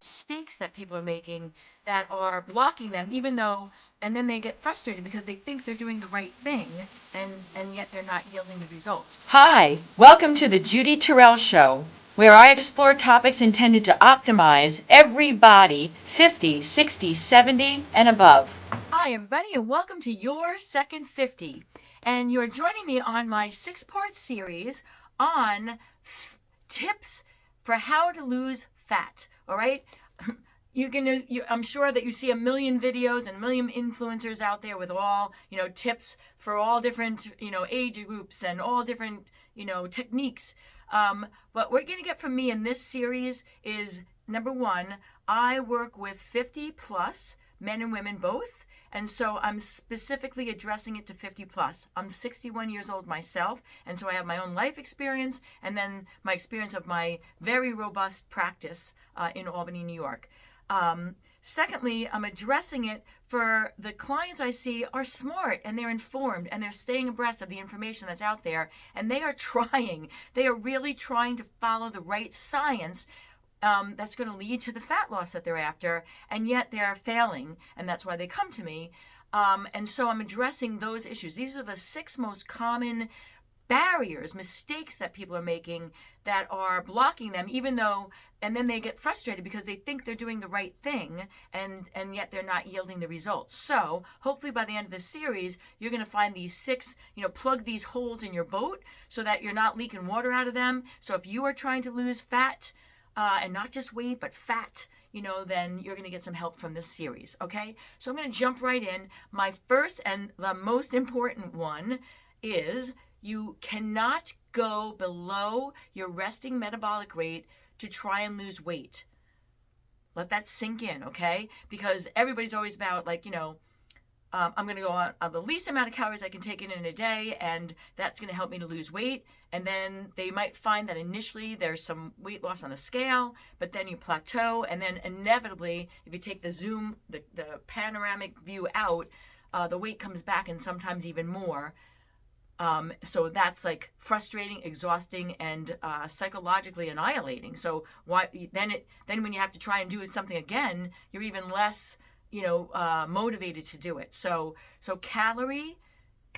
mistakes that people are making that are blocking them, even though, and then they get frustrated because they think they're doing the right thing, and yet they're not yielding the results. Hi, welcome to the Judy Terrell Show, where I explore topics intended to optimize every body 50, 60, 70, and above. Hi, everybody, and welcome to Your Second 50. And you're joining me on my 6-part series on tips for how to lose fat. All right? I'm sure that you see a million videos and a million influencers out there with all, tips for all different, age groups and all different, techniques. What we're going to get from me in this series is, number one, I work with 50 plus men and women both. And so I'm specifically addressing it to 50 plus. I'm 61 years old myself, and so I have my own life experience and then my experience of my very robust practice in Albany, New York. Secondly, I'm addressing it for the clients I see are smart and they're informed and they're staying abreast of the information that's out there, and they are trying. They are really trying to follow the right science that's going to lead to the fat loss that they're after, and yet they're failing, and that's why they come to me. And so I'm addressing those issues. These are the 6 most common barriers, mistakes that people are making that are blocking them, even though, and then they get frustrated because they think they're doing the right thing, and yet they're not yielding the results. So hopefully by the end of this series, you're going to find these 6, plug these holes in your boat so that you're not leaking water out of them. So if you are trying to lose fat, and not just weight, but fat, then you're going to get some help from this series, okay? So I'm going to jump right in. My first and the most important one is you cannot go below your resting metabolic rate to try and lose weight. Let that sink in, okay? Because everybody's always about, I'm going to go on the least amount of calories I can take in a day, and that's going to help me to lose weight. And then they might find that initially there's some weight loss on the scale, but then you plateau, and then inevitably, if you take the zoom, the panoramic view out, the weight comes back, and sometimes even more. So that's like frustrating, exhausting, and psychologically annihilating. So then when you have to try and do something again, you're even less motivated to do it. So calorie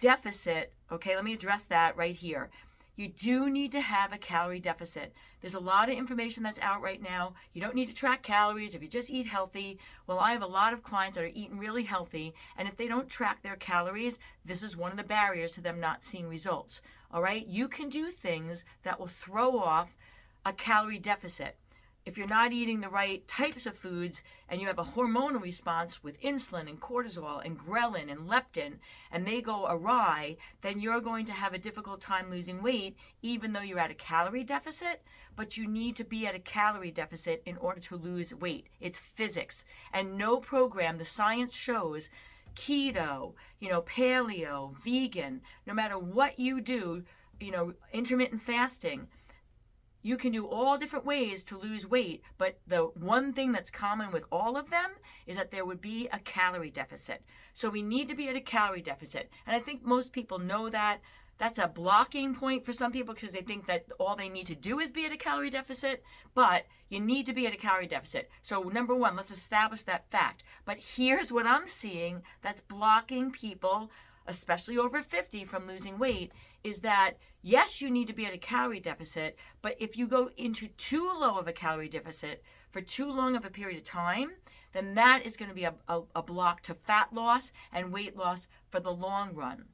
deficit, okay, let me address that right here. You do need to have a calorie deficit. There's a lot of information that's out right now. You don't need to track calories if you just eat healthy. Well, I have a lot of clients that are eating really healthy, and if they don't track their calories, this is one of the barriers to them not seeing results. All right? You can do things that will throw off a calorie deficit. If you're not eating the right types of foods and you have a hormonal response with insulin and cortisol and ghrelin and leptin, and they go awry, then you're going to have a difficult time losing weight, even though you're at a calorie deficit. But you need to be at a calorie deficit in order to lose weight. It's physics. And no program, the science shows, keto, paleo, vegan, no matter what you do, intermittent fasting, you can do all different ways to lose weight, but the one thing that's common with all of them is that there would be a calorie deficit. So we need to be at a calorie deficit. And I think most people know that. That's a blocking point for some people because they think that all they need to do is be at a calorie deficit, but you need to be at a calorie deficit. So number one, let's establish that fact. But here's what I'm seeing that's blocking people, especially over 50, from losing weight, is that yes, you need to be at a calorie deficit, but if you go into too low of a calorie deficit for too long of a period of time, then that is going to be a block to fat loss and weight loss for the long run.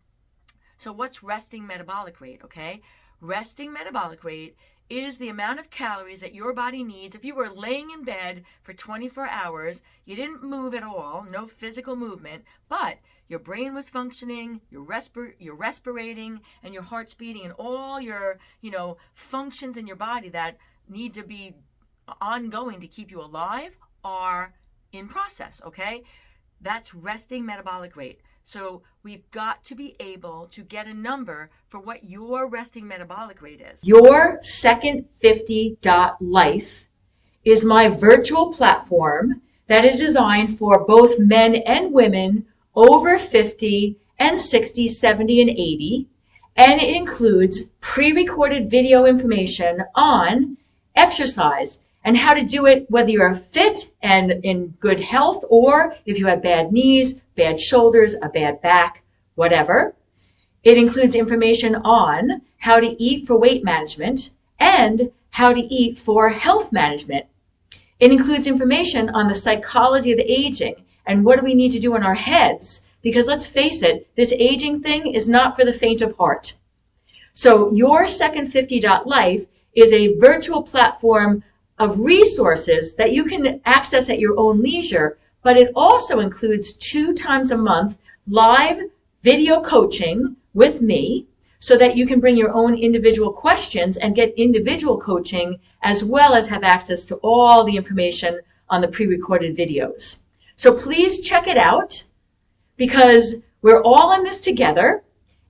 So what's resting metabolic rate, okay? Resting metabolic rate is the amount of calories that your body needs. If you were laying in bed for 24 hours, you didn't move at all, no physical movement, but your brain was functioning, you're respirating, and your heart's beating, and all your, functions in your body that need to be ongoing to keep you alive are in process, okay? That's resting metabolic rate. So we've got to be able to get a number for what your resting metabolic rate is. Your Second 50.life is my virtual platform that is designed for both men and women over 50 and 60, 70, and 80. And it includes pre-recorded video information on exercise and how to do it whether you're fit and in good health or if you have bad knees, bad shoulders, a bad back, whatever. It includes information on how to eat for weight management and how to eat for health management. It includes information on the psychology of aging and what do we need to do in our heads, because let's face it, this aging thing is not for the faint of heart. So your Second 50 Life is a virtual platform of resources that you can access at your own leisure, but it also includes 2 times a month live video coaching with me so that you can bring your own individual questions and get individual coaching as well as have access to all the information on the pre-recorded videos. So please check it out because we're all in this together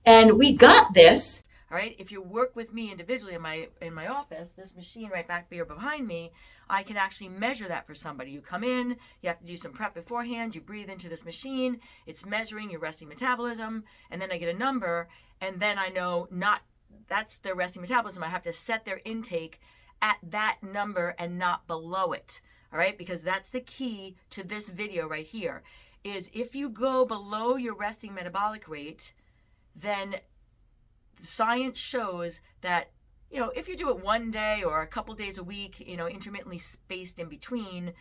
and we got this. All right, if you work with me individually in my office, this machine right back here behind me, I can actually measure that for somebody. You come in, you have to do some prep beforehand, you breathe into this machine, it's measuring your resting metabolism, and then I get a number, and then I know that's their resting metabolism. I have to set their intake at that number and not below it. All right, because that's the key to this video right here, is if you go below your resting metabolic rate, then science shows that, if you do it one day or a couple days a week, intermittently spaced in between,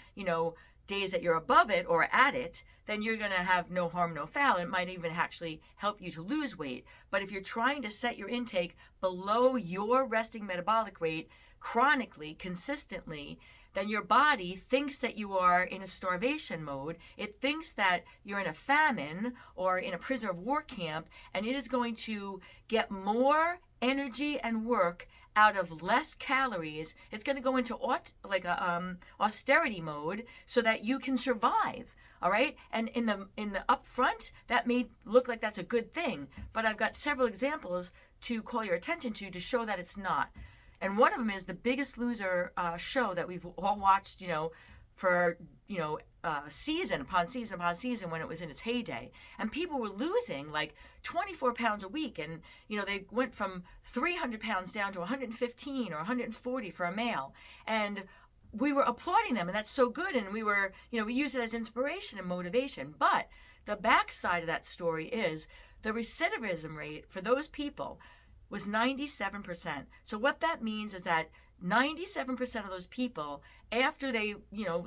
days that you're above it or at it, then you're going to have no harm, no foul. It might even actually help you to lose weight. But if you're trying to set your intake below your resting metabolic rate chronically, consistently, then your body thinks that you are in a starvation mode. It thinks that you're in a famine or in a prisoner of war camp, and it is going to get more energy and work out of less calories. It's going to go into austerity mode so that you can survive. All right, and in the upfront, that may look like that's a good thing, but I've got several examples to call your attention to show that it's not. And one of them is the Biggest Loser show that we've all watched, for, season upon season upon season when it was in its heyday. And people were losing like 24 pounds a week. And, they went from 300 pounds down to 115 or 140 for a male. And we were applauding them. And that's so good. And we were, we use it as inspiration and motivation. But the backside of that story is the recidivism rate for those people was 97%. So what that means is that 97% of those people, after they,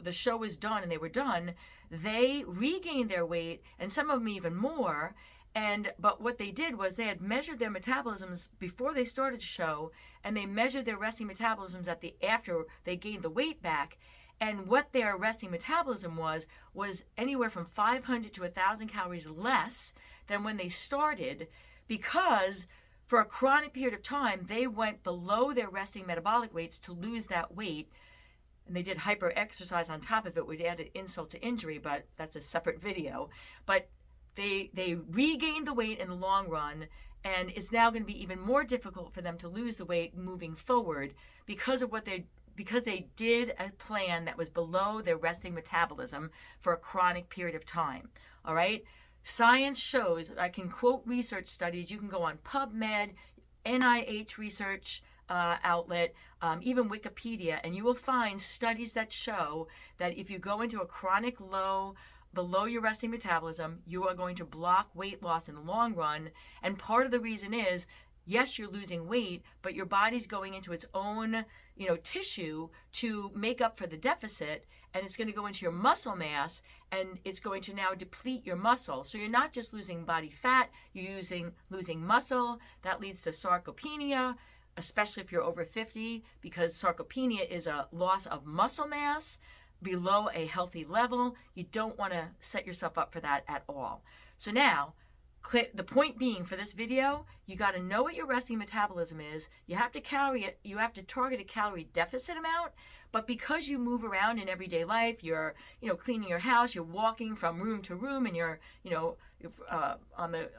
the show was done and they were done, they regained their weight, and some of them even more. But what they did was they had measured their metabolisms before they started the show, and they measured their resting metabolisms after they gained the weight back. And what their resting metabolism was anywhere from 500 to 1,000 calories less than when they started, because for a chronic period of time, they went below their resting metabolic rates to lose that weight. And they did hyper exercise on top of it, which added insult to injury, but that's a separate video. But they regained the weight in the long run, and it's now going to be even more difficult for them to lose the weight moving forward because they did a plan that was below their resting metabolism for a chronic period of time. All right? Science shows, I can quote research studies, you can go on PubMed, NIH research outlet, even Wikipedia, and you will find studies that show that if you go into a chronic low, below your resting metabolism, you are going to block weight loss in the long run. And part of the reason is, yes, you're losing weight, but your body's going into its own, tissue to make up for the deficit, and it's going to go into your muscle mass, and it's going to now deplete your muscle. So you're not just losing body fat, you're losing muscle. That leads to sarcopenia, especially if you're over 50, because sarcopenia is a loss of muscle mass below a healthy level. You don't want to set yourself up for that at all. So now, the point being for this video, you got to know what your resting metabolism is. You have to target a calorie deficit amount, but because you move around in everyday life, you're, cleaning your house, you're walking from room to room, and you're on the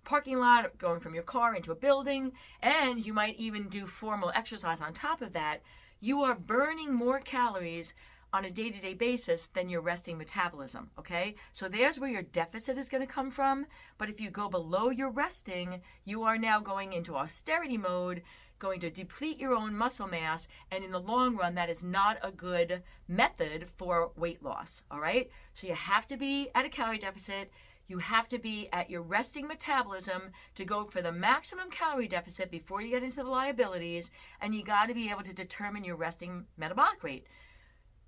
parking lot, going from your car into a building, and you might even do formal exercise on top of that, you are burning more calories on a day-to-day basis than your resting metabolism, okay? So there's where your deficit is going to come from. But if you go below your resting, you are now going into austerity mode, going to deplete your own muscle mass, and in the long run, that is not a good method for weight loss, all right? So you have to be at a calorie deficit. You have to be at your resting metabolism to go for the maximum calorie deficit before you get into the liabilities, and you got to be able to determine your resting metabolic rate.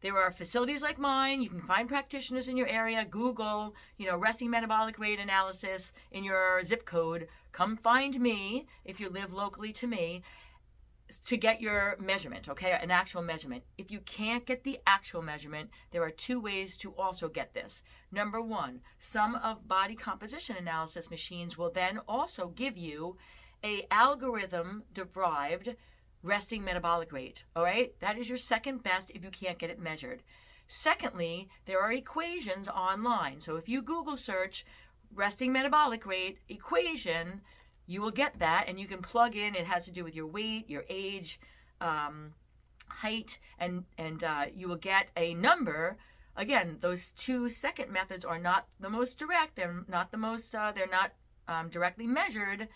There are facilities like mine. You can find practitioners in your area. Google, resting metabolic rate analysis in your zip code. Come find me if you live locally to me to get your measurement, okay? An actual measurement. If you can't get the actual measurement, there are two ways to also get this. Number one, some of body composition analysis machines will then also give you a algorithm-derived resting metabolic rate, all right? That is your second best if you can't get it measured. Secondly, there are equations online. So if you Google search resting metabolic rate equation, you will get that, and you can plug in. It has to do with your weight, your age, height, and you will get a number. Again, those two second methods are not the most direct. They're not the most. They're not directly measured,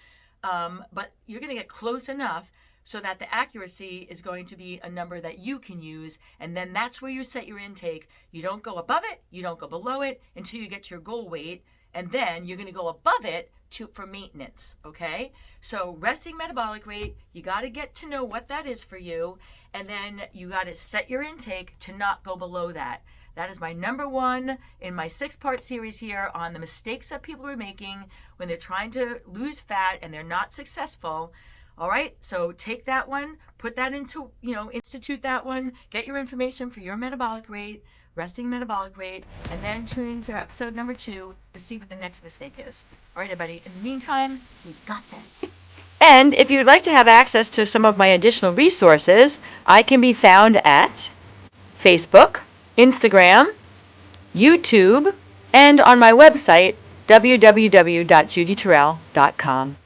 but you're going to get close enough so that the accuracy is going to be a number that you can use, and then that's where you set your intake. You don't go above it, you don't go below it until you get to your goal weight, and then you're going to go above it for maintenance, okay? So resting metabolic rate, you got to get to know what that is for you, and then you got to set your intake to not go below that. That is my number one in my 6-part series here on the mistakes that people are making when they're trying to lose fat and they're not successful. All right, so take that one, put that into, institute that one, get your information for your metabolic rate, resting metabolic rate, and then tune in for episode number 2 to see what the next mistake is. All right, everybody, in the meantime, we got this. And if you'd like to have access to some of my additional resources, I can be found at Facebook, Instagram, YouTube, and on my website, www.judyterrell.com.